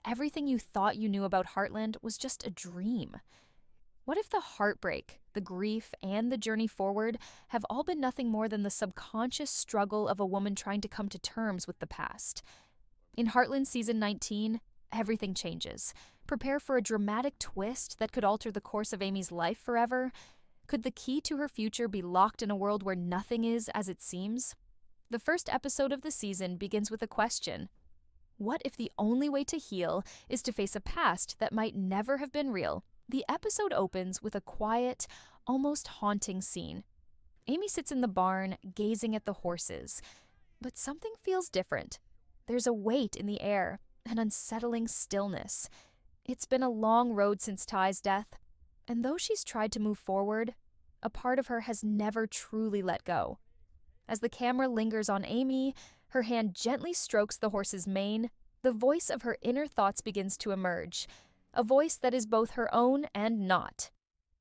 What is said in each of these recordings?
everything you thought you knew about Heartland was just a dream? What if the heartbreak, the grief, and the journey forward have all been nothing more than the subconscious struggle of a woman trying to come to terms with the past? In Heartland Season 19, everything changes. Prepare for a dramatic twist that could alter the course of Amy's life forever. Could the key to her future be locked in a world where nothing is as it seems? The first episode of the season begins with a question. What if the only way to heal is to face a past that might never have been real? The episode opens with a quiet, almost haunting scene. Amy sits in the barn, gazing at the horses. But something feels different. There's a weight in the air, an unsettling stillness. It's been a long road since Ty's death, and though she's tried to move forward, a part of her has never truly let go. As the camera lingers on Amy, her hand gently strokes the horse's mane, the voice of her inner thoughts begins to emerge, a voice that is both her own and not.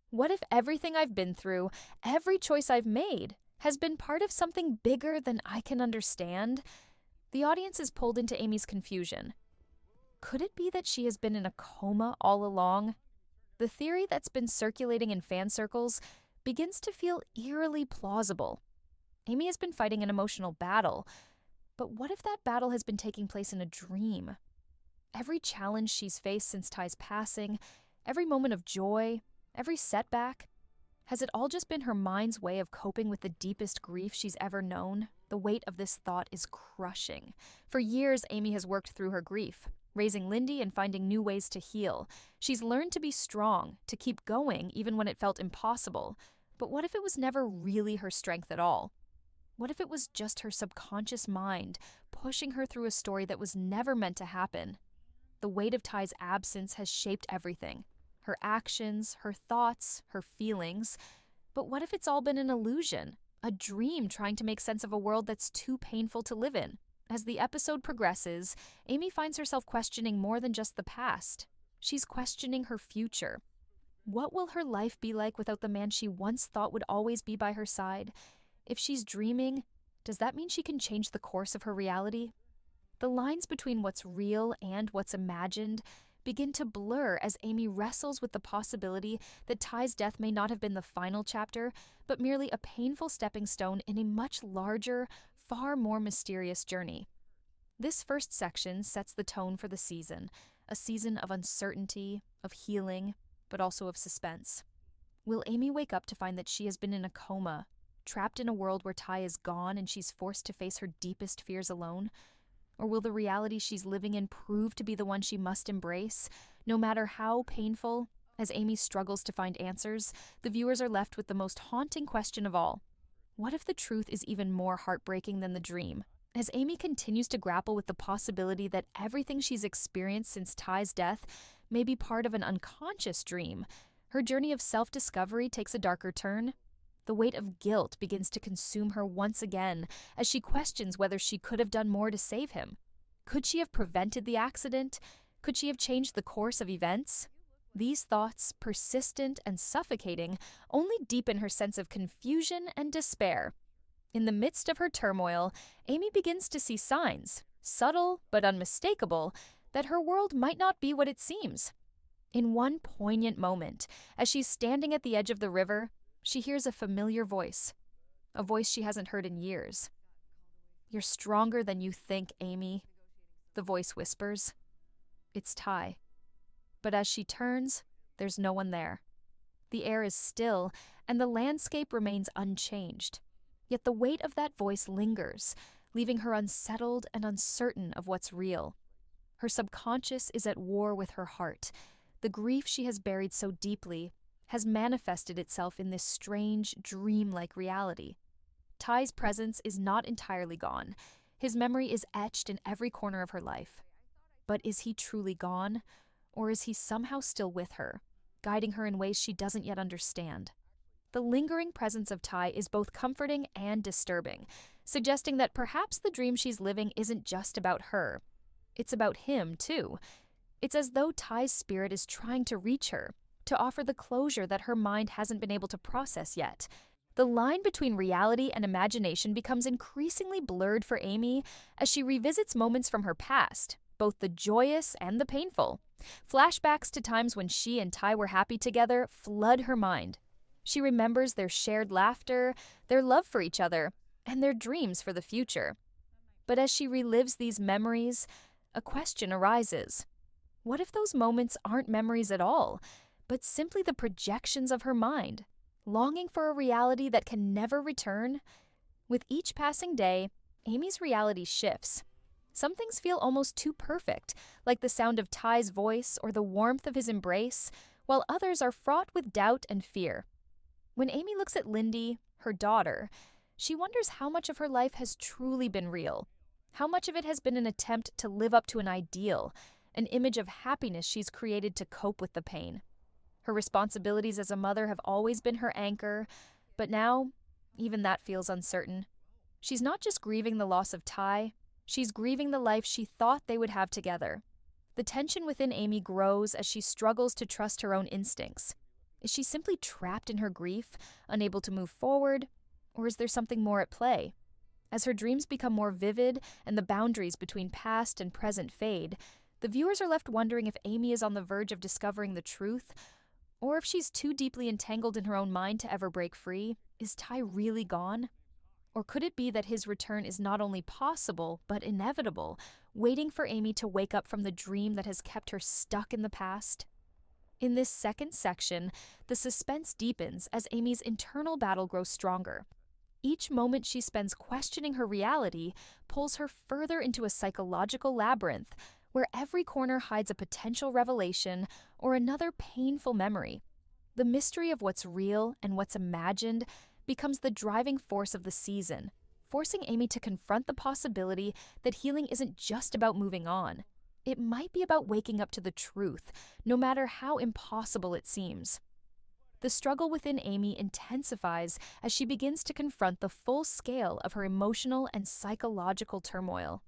What if everything I've been through, every choice I've made, has been part of something bigger than I can understand? The audience is pulled into Amy's confusion. Could it be that she has been in a coma all along? The theory that's been circulating in fan circles begins to feel eerily plausible. Amy has been fighting an emotional battle, but what if that battle has been taking place in a dream? Every challenge she's faced since Ty's passing, every moment of joy, every setback, has it all just been her mind's way of coping with the deepest grief she's ever known? The weight of this thought is crushing. For years, Amy has worked through her grief, raising Lindy and finding new ways to heal. She's learned to be strong, to keep going even when it felt impossible. But what if it was never really her strength at all? What if it was just her subconscious mind pushing her through a story that was never meant to happen? The weight of Ty's absence has shaped everything. Her actions, her thoughts, her feelings. But what if it's all been an illusion? A dream trying to make sense of a world that's too painful to live in? As the episode progresses, Amy finds herself questioning more than just the past. She's questioning her future. What will her life be like without the man she once thought would always be by her side? If she's dreaming, does that mean she can change the course of her reality? The lines between what's real and what's imagined begin to blur as Amy wrestles with the possibility that Ty's death may not have been the final chapter, but merely a painful stepping stone in a much larger, far more mysterious journey. This first section sets the tone for the season, a season of uncertainty, of healing, but also of suspense. Will Amy wake up to find that she has been in a coma, trapped in a world where Ty is gone and she's forced to face her deepest fears alone? Or will the reality she's living in prove to be the one she must embrace? No matter how painful, as Amy struggles to find answers, the viewers are left with the most haunting question of all. What if the truth is even more heartbreaking than the dream? As Amy continues to grapple with the possibility that everything she's experienced since Ty's death may be part of an unconscious dream, her journey of self-discovery takes a darker turn. The weight of guilt begins to consume her once again as she questions whether she could have done more to save him. Could she have prevented the accident? Could she have changed the course of events? These thoughts, persistent and suffocating, only deepen her sense of confusion and despair. In the midst of her turmoil, Amy begins to see signs, subtle but unmistakable, that her world might not be what it seems. In one poignant moment, as she's standing at the edge of the river, she hears a familiar voice, a voice she hasn't heard in years. "You're stronger than you think, Amy," the voice whispers. It's Ty. But as she turns, there's no one there. The air is still, and the landscape remains unchanged. Yet the weight of that voice lingers, leaving her unsettled and uncertain of what's real. Her subconscious is at war with her heart. The grief she has buried so deeply has manifested itself in this strange, dreamlike reality. Ty's presence is not entirely gone. His memory is etched in every corner of her life. But is he truly gone? Or is he somehow still with her, guiding her in ways she doesn't yet understand? The lingering presence of Ty is both comforting and disturbing, suggesting that perhaps the dream she's living isn't just about her. It's about him, too. It's as though Ty's spirit is trying to reach her, to offer the closure that her mind hasn't been able to process yet. The line between reality and imagination becomes increasingly blurred for Amy as she revisits moments from her past, both the joyous and the painful. Flashbacks to times when she and Ty were happy together flood her mind. She remembers their shared laughter, their love for each other, and their dreams for the future. But as she relives these memories, a question arises. What if those moments aren't memories at all, but simply the projections of her mind, longing for a reality that can never return? With each passing day, Amy's reality shifts. Some things feel almost too perfect, like the sound of Ty's voice or the warmth of his embrace, while others are fraught with doubt and fear. When Amy looks at Lindy, her daughter, she wonders how much of her life has truly been real, how much of it has been an attempt to live up to an ideal, an image of happiness she's created to cope with the pain. Her responsibilities as a mother have always been her anchor, but now, even that feels uncertain. She's not just grieving the loss of Ty, she's grieving the life she thought they would have together. The tension within Amy grows as she struggles to trust her own instincts. Is she simply trapped in her grief, unable to move forward, or is there something more at play? As her dreams become more vivid and the boundaries between past and present fade, the viewers are left wondering if Amy is on the verge of discovering the truth, or if she's too deeply entangled in her own mind to ever break free. Is Ty really gone? Or could it be that his return is not only possible, but inevitable, waiting for Amy to wake up from the dream that has kept her stuck in the past? In this second section, the suspense deepens as Amy's internal battle grows stronger. Each moment she spends questioning her reality pulls her further into a psychological labyrinth, where every corner hides a potential revelation or another painful memory. The mystery of what's real and what's imagined becomes the driving force of the season, forcing Amy to confront the possibility that healing isn't just about moving on. It might be about waking up to the truth, no matter how impossible it seems. The struggle within Amy intensifies as she begins to confront the full scale of her emotional and psychological turmoil.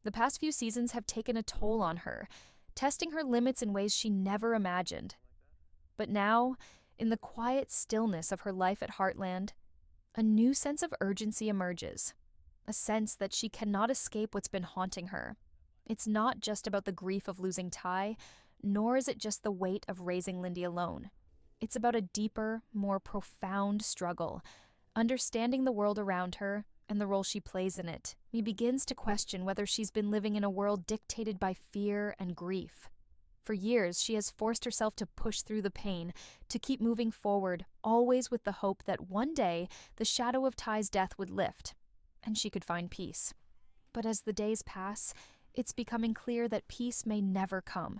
The past few seasons have taken a toll on her, testing her limits in ways she never imagined. But now, in the quiet stillness of her life at Heartland, a new sense of urgency emerges, a sense that she cannot escape what's been haunting her. It's not just about the grief of losing Ty, nor is it just the weight of raising Lindy alone. It's about a deeper, more profound struggle, understanding the world around her and the role she plays in it. He begins to question whether she's been living in a world dictated by fear and grief. For years, she has forced herself to push through the pain, to keep moving forward, always with the hope that one day the shadow of Ty's death would lift, and she could find peace. But as the days pass, it's becoming clear that peace may never come.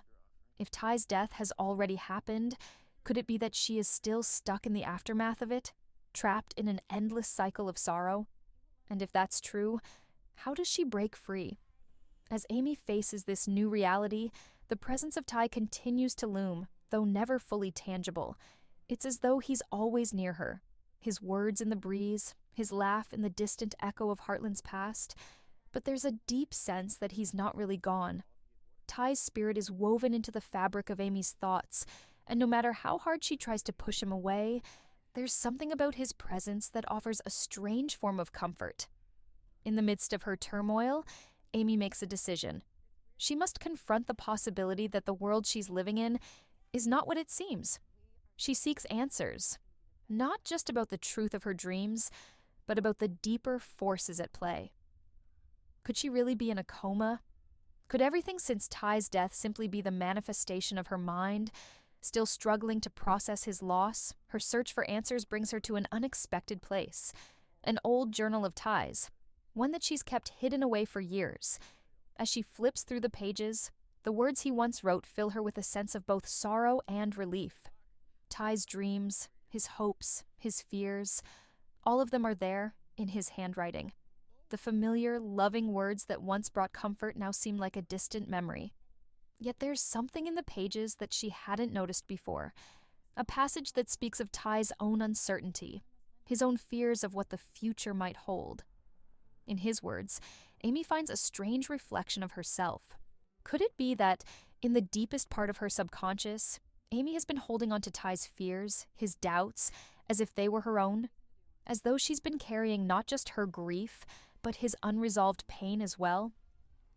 If Ty's death has already happened, could it be that she is still stuck in the aftermath of it, trapped in an endless cycle of sorrow? And if that's true, how does she break free? As Amy faces this new reality, the presence of Ty continues to loom, though never fully tangible. It's as though he's always near her, his words in the breeze, his laugh in the distant echo of Heartland's past. But there's a deep sense that he's not really gone. Ty's spirit is woven into the fabric of Amy's thoughts, and no matter how hard she tries to push him away, there's something about his presence that offers a strange form of comfort. In the midst of her turmoil, Amy makes a decision. She must confront the possibility that the world she's living in is not what it seems. She seeks answers, not just about the truth of her dreams, but about the deeper forces at play. Could she really be in a coma? Could everything since Ty's death simply be the manifestation of her mind? Still struggling to process his loss, her search for answers brings her to an unexpected place, an old journal of Ty's, one that she's kept hidden away for years. As she flips through the pages, the words he once wrote fill her with a sense of both sorrow and relief. Ty's dreams, his hopes, his fears, all of them are there in his handwriting. The familiar, loving words that once brought comfort now seem like a distant memory. Yet there's something in the pages that she hadn't noticed before, a passage that speaks of Ty's own uncertainty, his own fears of what the future might hold. In his words, Amy finds a strange reflection of herself. Could it be that, in the deepest part of her subconscious, Amy has been holding on to Ty's fears, his doubts, as if they were her own? As though she's been carrying not just her grief, but his unresolved pain as well?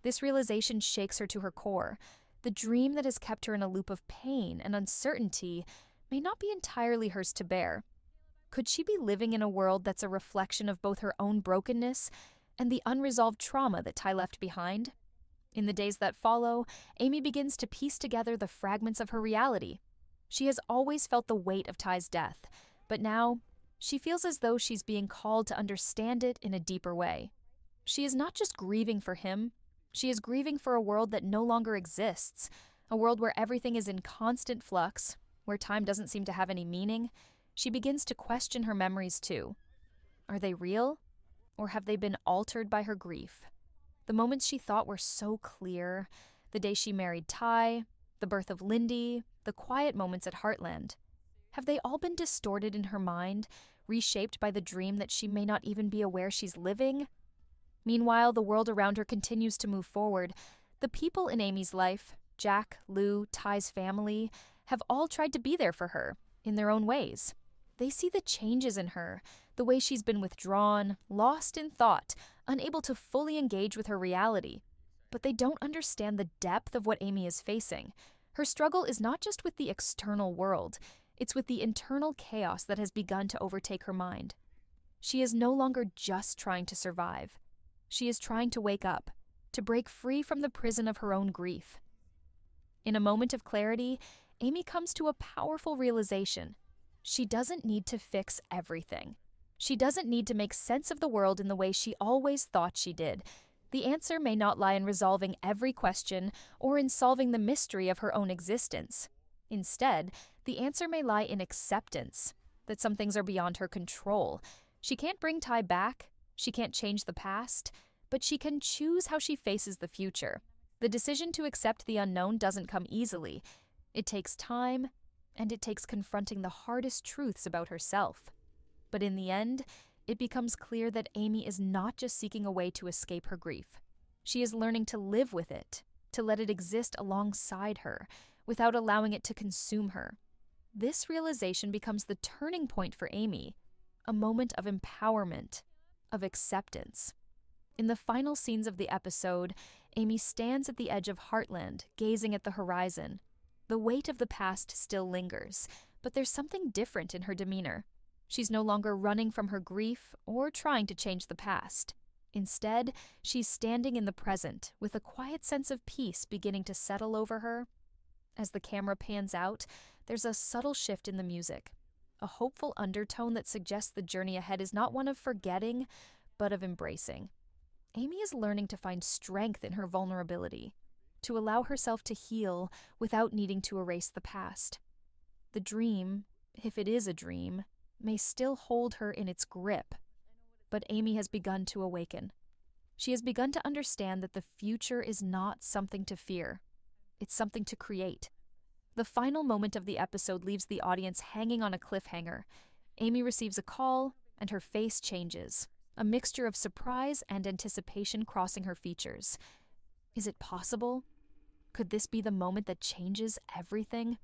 This realization shakes her to her core. The dream that has kept her in a loop of pain and uncertainty may not be entirely hers to bear. Could she be living in a world that's a reflection of both her own brokenness and the unresolved trauma that Ty left behind? In the days that follow, Amy begins to piece together the fragments of her reality. She has always felt the weight of Ty's death, but now she feels as though she's being called to understand it in a deeper way. She is not just grieving for him, she is grieving for a world that no longer exists, a world where everything is in constant flux, where time doesn't seem to have any meaning. She begins to question her memories too. Are they real, or have they been altered by her grief? The moments she thought were so clear, the day she married Ty, the birth of Lindy, the quiet moments at Heartland, have they all been distorted in her mind, reshaped by the dream that she may not even be aware she's living? Meanwhile, the world around her continues to move forward. The people in Amy's life, Jack, Lou, Ty's family, have all tried to be there for her, in their own ways. They see the changes in her, the way she's been withdrawn, lost in thought, unable to fully engage with her reality. But they don't understand the depth of what Amy is facing. Her struggle is not just with the external world, it's with the internal chaos that has begun to overtake her mind. She is no longer just trying to survive. She is trying to wake up, to break free from the prison of her own grief. In a moment of clarity, Amy comes to a powerful realization. She doesn't need to fix everything. She doesn't need to make sense of the world in the way she always thought she did. The answer may not lie in resolving every question or in solving the mystery of her own existence. Instead, the answer may lie in acceptance, that some things are beyond her control. She can't bring Ty back, she can't change the past, but she can choose how she faces the future. The decision to accept the unknown doesn't come easily. It takes time, and it takes confronting the hardest truths about herself. But in the end, it becomes clear that Amy is not just seeking a way to escape her grief. She is learning to live with it, to let it exist alongside her, without allowing it to consume her. This realization becomes the turning point for Amy, a moment of empowerment, of acceptance. In the final scenes of the episode, Amy stands at the edge of Heartland, gazing at the horizon. The weight of the past still lingers, but there's something different in her demeanor. She's no longer running from her grief or trying to change the past. Instead, she's standing in the present, with a quiet sense of peace beginning to settle over her. As the camera pans out, there's a subtle shift in the music, a hopeful undertone that suggests the journey ahead is not one of forgetting, but of embracing. Amy is learning to find strength in her vulnerability, to allow herself to heal without needing to erase the past. The dream, if it is a dream, may still hold her in its grip, but Amy has begun to awaken. She has begun to understand that the future is not something to fear. It's something to create. The final moment of the episode leaves the audience hanging on a cliffhanger. Amy receives a call, and her face changes, a mixture of surprise and anticipation crossing her features. Is it possible? Could this be the moment that changes everything?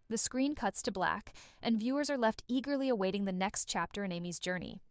The screen cuts to black, and viewers are left eagerly awaiting the next chapter in Amy's journey.